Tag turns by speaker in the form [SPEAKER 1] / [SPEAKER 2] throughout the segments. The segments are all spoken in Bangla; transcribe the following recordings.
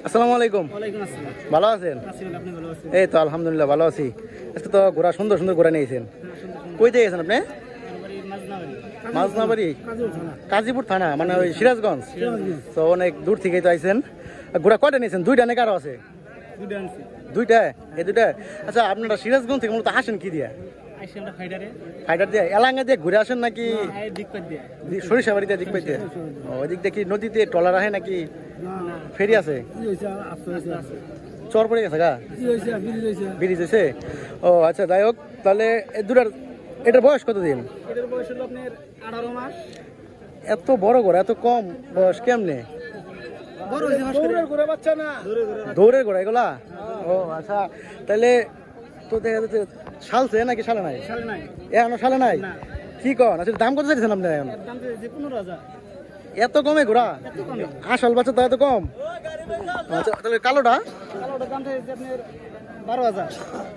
[SPEAKER 1] আসসালামু আলাইকুম। ভালো আছেন? এই তো আলহামদুলিল্লাহ ভালো আছি। আজকে তো ঘোড়া সুন্দর সুন্দর ঘোড়া নিয়েছেন। কই থেকে গেছেন আপনি? মাঝনাবাড়ি, কাজীপুর থানা, মানে ওই সিরাজগঞ্জ। তো অনেক দূর থেকেই তো আইছেন। ঘোড়া কয়টা নিয়েছেন? দুইটা নাকি আরো আছে? দুইটা। এই দুইটা। আচ্ছা, আপনারা সিরাজগঞ্জ থেকে মূলত আসেন কি দিয়ে? ফাইটার দিয়ে এলাঙ্গা দিয়ে ঘুরে আসেন নাকি সরিষাবাড়িতে দিক পাইতে? ওই দিক দিয়ে কি নদীতে ট্রলার আহে নাকি ফেরি আছে? চর পড়ে গেছে গা, ব্রিজ হয়েছে। ও আচ্ছা, যাই হোক, তাহলে এটার বয়স কতদিন? এত বড় ঘোড়া এত কম বয়স কেমনে? দৌড়ের ঘোড়া এগুলা? ও আচ্ছা, তাহলে তো দেখা যাচ্ছে সালছে নাকি সালে নাই? এখনো সালে নাই? কি কন? আসলে দাম কত চাইছেন আপনি এখন? এত কমে ঘোড়া? আসল বাচ্চা তো এত কম? আচ্ছা, তাহলে কালোটা?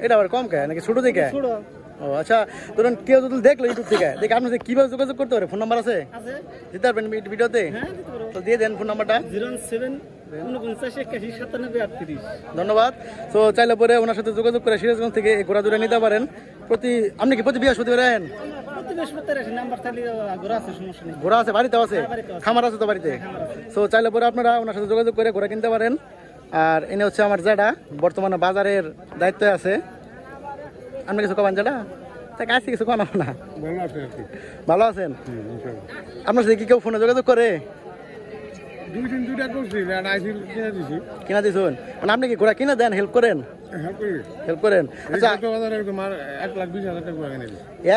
[SPEAKER 1] এটা আবার কম কে নাকি ছোট দিকে? ও আচ্ছা, ধরুন কেউ যদি দেখলো ইউটিউব থেকে, দেখে আপনার কিভাবে যোগাযোগ করতে পারে? ফোন নাম্বার আছে? দিতে পারবেন ভিডিওতে? তো দিয়ে দেন ফোন নাম্বারটা। 0749819738। ধন্যবাদ। তো চাইলে পরে ওনার সাথে যোগাযোগ করে সিরাজগঞ্জ থেকে ঘোড়া দুটো নিতে পারেন। আপনি কি প্রতি বৃহস্পতিবার আছেন? ঘোড়া আছে বাড়িতে? আছে খামার আছে তো বাড়িতে? তো চাইলে পরে আপনারা ওনার সাথে যোগাযোগ করে ঘোড়া কিনতে পারেন। আর এনে হচ্ছে আমার জেডা, বর্তমানে বাজারের দায়িত্বে আছে। আপনি কিছু কমান জেডা? তাই কাছে কিছু কন না? ভালো আছেন? আপনার সাথে কি কেউ ফোনে যোগাযোগ করে? কিনা দিছুন? মানে আপনি কি ঘোড়া কিনে দেন? হেল্প করেন? হেল্প করেন। আচ্ছা,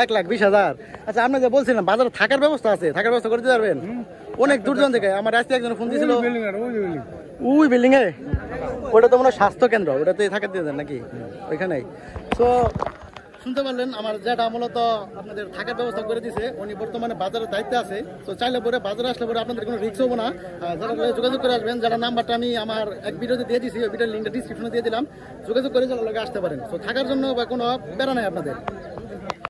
[SPEAKER 1] 1,20,000। আচ্ছা, আপনি যে বলছিলেন বাজারে থাকার ব্যবস্থা আছে, থাকার ব্যবস্থা করে দিতে পারবেন? অনেক দূরজন থেকে আমার রাস্তায় একজন ফোন দিয়েছিল। ওই বিল্ডিং এ? ওটা তো মনে হয় স্বাস্থ্য কেন্দ্র, ওটাতে থাকা দিয়ে দেন নাকি ওইখানেই? তো শুনতে পারলেন, আমার যেটা মূলত আপনাদের থাকার ব্যবস্থা করে দিছে। উনি বর্তমানে বাজারের দায়িত্বে আছে। তো চাইলে পরে বাজারে আসলে পরে আপনাদের কোনো রিস্ক হবো না। যারা যোগাযোগ করে আসবেন, যারা নাম্বারটা আমি আমার এক ভিডিওতে দিয়ে দিয়েছি, ওই ভিডিওর লিঙ্কটা ডিসক্রিপশনে দিয়ে দিলাম, যোগাযোগ করে যারা লোকে আসতে পারেন। তো থাকার জন্য বা কোনো প্যারা নাই আপনাদের।